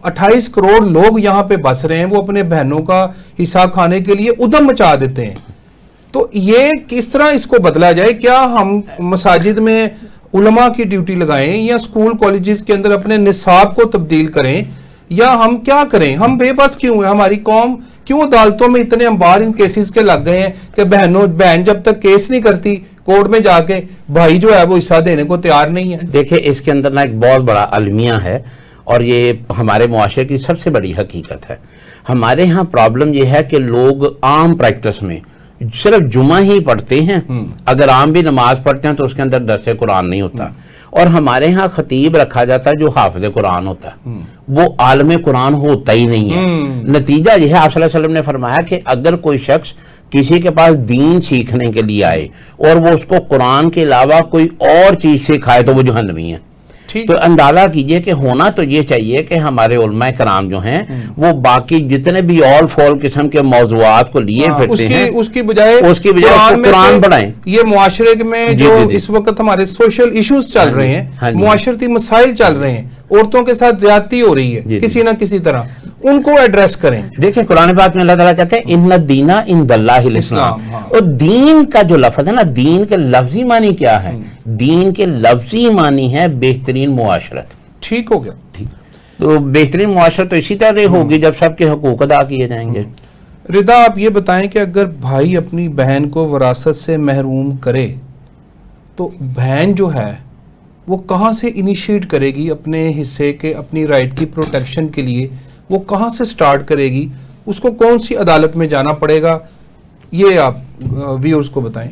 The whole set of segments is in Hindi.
28 करोड़ लोग यहाँ पे बस रहे हैं, वो अपने बहनों का हिस्सा खाने के लिए उद्यम मचा देते हैं। तो ये किस तरह इसको बदला जाए? क्या हम मसाजिद में उलमा की ड्यूटी लगाएं या स्कूल कॉलेजेस के अंदर अपने निसाब को तब्दील करें, या हम क्या करें? हम बेबस क्यों हैं? हमारी कौम क्यों अदालतों में इतने अंबार इन केसेस के लग गए हैं कि बहन जब तक केस नहीं करती कोर्ट में जाके, भाई जो है वो हिस्सा देने को तैयार नहीं है। देखिए, इसके अंदर ना एक बहुत बड़ा अलमिया है और ये हमारे मुआशरे की सबसे बड़ी हकीकत है। हमारे यहाँ प्रॉब्लम ये है कि लोग आम प्रैक्टिस में सिर्फ जुमा ही पढ़ते हैं, अगर आम भी नमाज पढ़ते हैं तो उसके अंदर दर्स कुरान नहीं होता। और हमारे यहाँ खतीब रखा जाता है जो हाफिज कुरान होता है, वो आलम कुरान होता ही नहीं है। नतीजा यह है, आप सल्लल्लाहु अलैहि वसल्लम ने फरमाया कि अगर कोई शख्स किसी के पास दीन सीखने के लिए आए और वो उसको कुरान के अलावा कोई और चीज सिखाए तो वो जहन्नमी है। तो अंदाजा कीजिए कि होना तो ये चाहिए कि हमारे उलमा कराम जो हैं वो बाकी जितने भी ऑल फॉल किस्म के मौजूआत को लिए फिरते हैं, उसकी बजाय कुरान पढ़ाएं। ये मुआशरे में जो इस वक्त हमारे सोशल इश्यूज चल रहे हैं, मुआशरती मसाइल चल रहे हैं, औरतों के साथ ज्यादती हो रही है किसी ना किसी तरह, उनको एड्रेस करें। देखिए, कुरान पाक में अल्लाह ताला कहते हैं इन्ना दीना इंदल्लाहिल इस्लाम। और दीन का जो लफ्ज है ना, दीन के लफ्जी मानी क्या है? दीन के लफ्जी मानी है बेहतरीन मुआशरत। ठीक हो गया, ठीक। तो बेहतरीन मुआशरत तो इसी तरह होगी जब सबके हकूक अदा किए जाएंगे। रिदा, आप ये बताएं कि अगर भाई अपनी बहन को विरासत से महरूम करे तो बहन जो है वो कहाँ से इनिशिएट करेगी अपने हिस्से के, अपनी राइट की प्रोटेक्शन के लिए? वो कहाँ से स्टार्ट करेगी? उसको कौन सी अदालत में जाना पड़ेगा? ये आप व्यूअर्स को बताएं।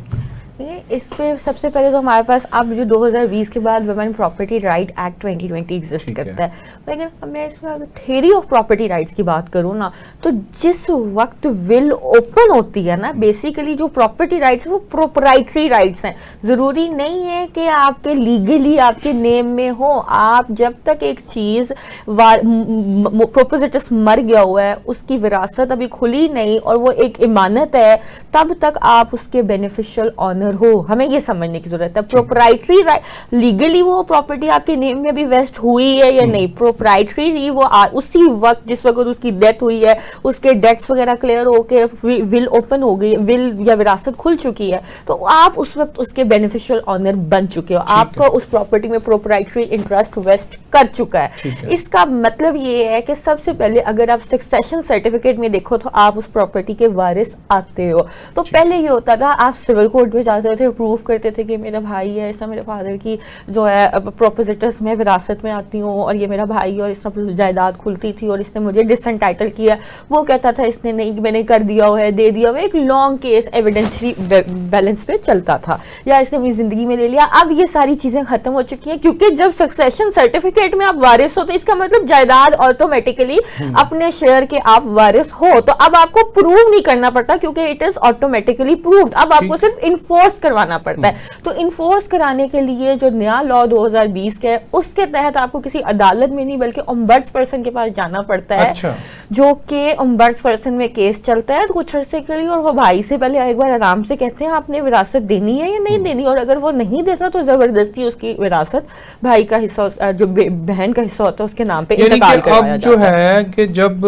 इस पे सबसे पहले तो हमारे पास अब जो 2020 के बाद women property right act 2020 exist करता है, लेकिन मैं इसमें अगर थ्योरी ऑफ प्रॉपर्टी राइट्स की बात करूँ ना, तो जिस वक्त विल ओपन होती है ना, बेसिकली जो प्रॉपर्टी राइट्स वो प्रोपराइटरी राइट्स हैं। ज़रूरी नहीं है कि आपके लीगली आपके नेम में हो। आप जब तक एक चीज़ प्रोपोजिटस मर गया हुआ है, उसकी विरासत अभी खुली नहीं और वो एक इमानत है, तब तक आप उसके बेनिफिशियल ऑनर हो। हमें ये समझने की जरूरत है प्रोप्राइटरी राइट लीगली वो प्रॉपर्टी आपके नेम में भी वेस्ट हुई है या नहीं। प्रोप्राइटरी वो उसी वक्त जिस वक्त उसकी डेथ हुई है, उसके डेट्स वगैरह क्लियर होके विल ओपन हो गई, विल या विरासत खुल चुकी है, तो आप उस वक्त उसके बेनिफिशियल ऑनर बन चुके हो। आपका उस प्रॉपर्टी में प्रोप्राइटरी इंटरेस्ट वेस्ट कर चुका है। इसका मतलब ये है कि सबसे पहले अगर आप सक्सेशन सर्टिफिकेट में देखो तो आप उस प्रॉपर्टी के वारिस आते हो। तो पहले ये होता था, आप सिविल कोर्ट में जाते थे, प्रूव करते थे कि मेरा भाई है, ऐसा मेरे फादर की जो है प्रोपोजिटर्स में विरासत में आती हूँ और ये मेरा भाई, और इस तरह जायदाद खुलती थी और इसने मुझे डिसएंटाइटल किया। वो कहता था इसने नहीं, मैंने कर दिया हुआ है, दे दिया हुआ है। एक लॉन्ग केस एविडेंशरी बैलेंस पे चलता था, या इसने अपनी जिंदगी में ले लिया। अब ये सारी चीजें खत्म हो चुकी हैं, क्योंकि जब सक्सेशन सर्टिफिकेट में आप वारिस हो तो इसका मतलब जायदाद ऑटोमेटिकली अपने शेयर के आप वारिस हो। तो अब आपको प्रूव नहीं करना पड़ता, क्योंकि इट इज ऑटोमेटिकली प्रूव्ड। अब आपको सिर्फ इन्फोर्स करवाना पड़ता है। तो इन्फोर्स कराने के लिए जो नया लॉ 2020 का है, उसके तहत आपको किसी अदालत में नहीं बल्कि ओम्बड्स पर्सन के पास जाना पड़ता है। अच्छा। जो कि ओम्बड्स पर्सन में केस चलता है कुछ अर्से के लिए, और वो भाई से पहले एक बार आराम से कहते हैं आपने विरासत देनी है या नहीं देनी, और अगर वो नहीं देता तो जबरदस्ती उसकी विरासत भाई का हिस्सा, जो बहन का हिस्सा होता है, उसके नाम पे इंतकाल करवाया जाता है। अब जो है कि जब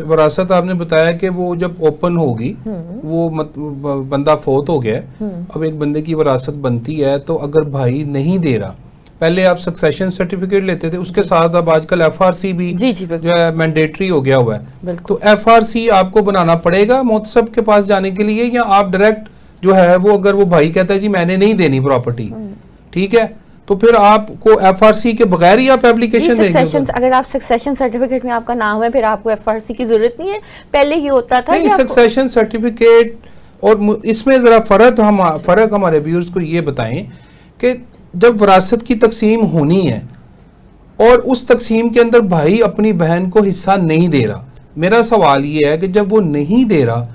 विरासत आपने बताया कि वो जब ओपन होगी, वो बंदा फोत हो गया, अब एक बंदे की विरासत बनती है, तो अगर भाई नहीं दे रहा, पहले आप सक्सेशन सर्टिफिकेट लेते थे, उसके साथ अब आजकल एफआरसी भी जो है मैंडेटरी हो गया हुआ है, तो एफआरसी आपको बनाना पड़ेगा मोहतसब के पास जाने के लिए, या आप डायरेक्ट जो है वो, अगर वो भाई कहता है जी मैंने नहीं देनी प्रॉपर्टी, ठीक है, तो फिर आपको एफआरसी के बगैर ही आप एप्लीकेशन देंगे? अगर आप सक्सेशन सर्टिफिकेट में आपका नाम है, फिर आपको एफआरसी की जरूरत नहीं है। पहले ये होता था नहीं, सक्सेशन सर्टिफिकेट और इसमें जरा फर्क हमारे व्यूअर्स को ये बताएं कि जब विरासत की तकसीम होनी है और उस तकसीम के अंदर भाई अपनी बहन को हिस्सा नहीं दे रहा, मेरा सवाल ये है कि जब वो नहीं दे रहा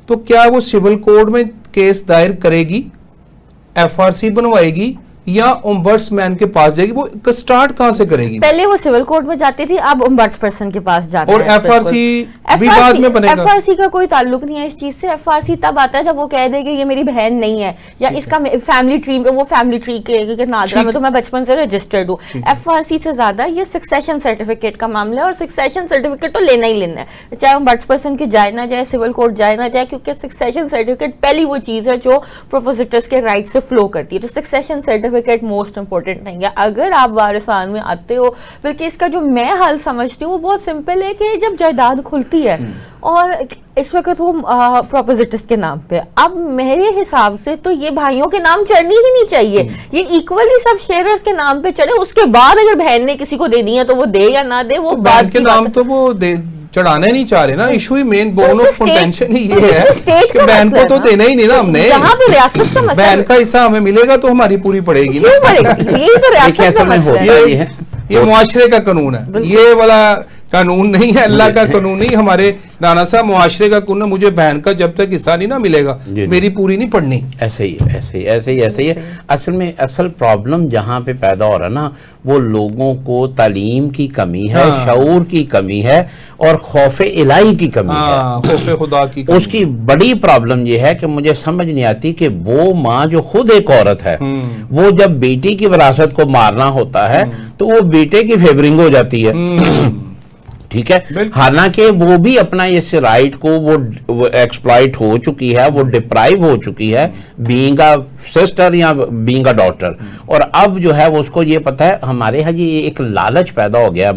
तो क्या वो सिविल कोर्ट में केस दायर करेगी, एफआरसी बनवाएगी, या ओम्बड्समैन के पास जाएगी? वो स्टार्ट कहाँ से करेगी? पहले वो सिविल कोर्ट में जाती थी, अब ओम्बड्सपर्सन के पास जाती और है। FRC भी बाद में बनेगा? FRC का कोई ताल्लुक नहीं है इस चीज से। FRC तब आता है जब वो कह देगी ये मेरी बहन नहीं है, या इसका फैमिली ट्री, वो फैमिली ट्री के नादरा में तो मैं बचपन से रजिस्टर्ड हूँ। FRC से ज्यादा ये सक्सेशन सर्टिफिकेट का मामला है, और सक्सेशन सर्टिफिकेट तो लेना ही लेना है, चाहे ओम्बड्सपर्सन की जाए ना जाए, सिविल कोर्ट जाए ना जाए, क्योंकि सक्सेशन सर्टिफिकेट पहली वो चीज है जो प्रोपोजिटर्स के राइट से फ्लो करती है। तो सक्सेशन सर्टिफिकेट मोस्ट इंपॉर्टेंट नहीं है अगर आप वारिसान में आते हो। बल्कि इसका जो मैं हल समझती हूँ वो बहुत सिंपल है कि जब जायदाद खुलती है और इस वक्त वो प्रोपोजिटर्स के नाम पे, अब मेरे हिसाब से तो ये भाइयों के नाम चढ़नी ही नहीं चाहिए, ये इक्वली सब शेयर्स के नाम पे चढ़े। उसके बाद अगर बहन ने किसी को देनी है तो वो दे या ना दे, वो बहन के नाम तो वो चढ़ाने नहीं चाह रहे ना। इशू ही मेन बोन ऑफ कंटेंशन ही ये है कि बहन को तो देना ही नहीं ना हमने, यहाँ पे रियासत का मसला, बहन का हिस्सा हमें मिलेगा तो हमारी पूरी पड़ेगी ना। यही तो रियासत का मसला है। ये मुआशरे का कानून है, ये वाला कानून नहीं है, अल्लाह का कानून नहीं। हमारे राना साहब मुआशरे का कानून, मुझे बहन का जब तक हिस्सा नहीं ना मिलेगा मेरी पूरी नहीं पड़नी। ऐसे ही है। असल में असल प्रॉब्लम जहाँ पे पैदा हो रहा है ना, वो लोगों को तालीम की कमी है, शऊर की कमी है, और खौफे इलाही की कमी है, खौफे खुदा की कमी। उसकी बड़ी प्रॉब्लम ये है कि मुझे समझ नहीं आती कि वो माँ जो खुद एक औरत है, वो जब बेटी की विरासत को मारना होता है तो वो बेटे की फेवरिंग हो जाती है। ठीक है, हालांकि वो भी अपना इस राइट को वो एक्सप्लॉइट हो चुकी है, वो डिप्राइव हो चुकी है बीइंग अ सिस्टर या बीइंग अ डॉटर। और अब जो है वो उसको ये पता है, हमारे यहाँ ये एक लालच पैदा हो गया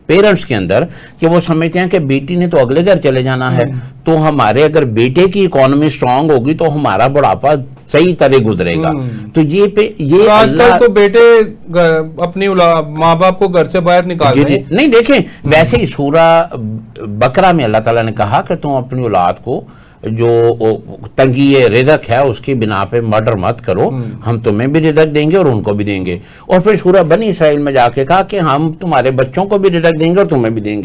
पेरेंट्स के अंदर कि वो समझते हैं कि बेटी ने तो अगले घर चले जाना है, तो हमारे अगर बेटे की इकोनॉमी स्ट्रांग होगी तो हमारा बुढ़ापा सही तरह गुजरेगा। तो ये आजकल तो बेटे अपनी माँ बाप को घर से बाहर निकाल रहे हैं। नहीं देखें, वैसे ही सूरा बकरा में अल्लाह ताला ने कहा कि तुम अपनी औलाद को जो तंगी रिज़्क है उसकी बिना पे मर्डर मत करो, हम तुम्हें भी रिज़्क देंगे और उनको भी देंगे। और फिर सूरा बनी इसराइल में जाके कहा कि हम तुम्हारे बच्चों को भी रिज़्क देंगे और तुम्हें भी देंगे।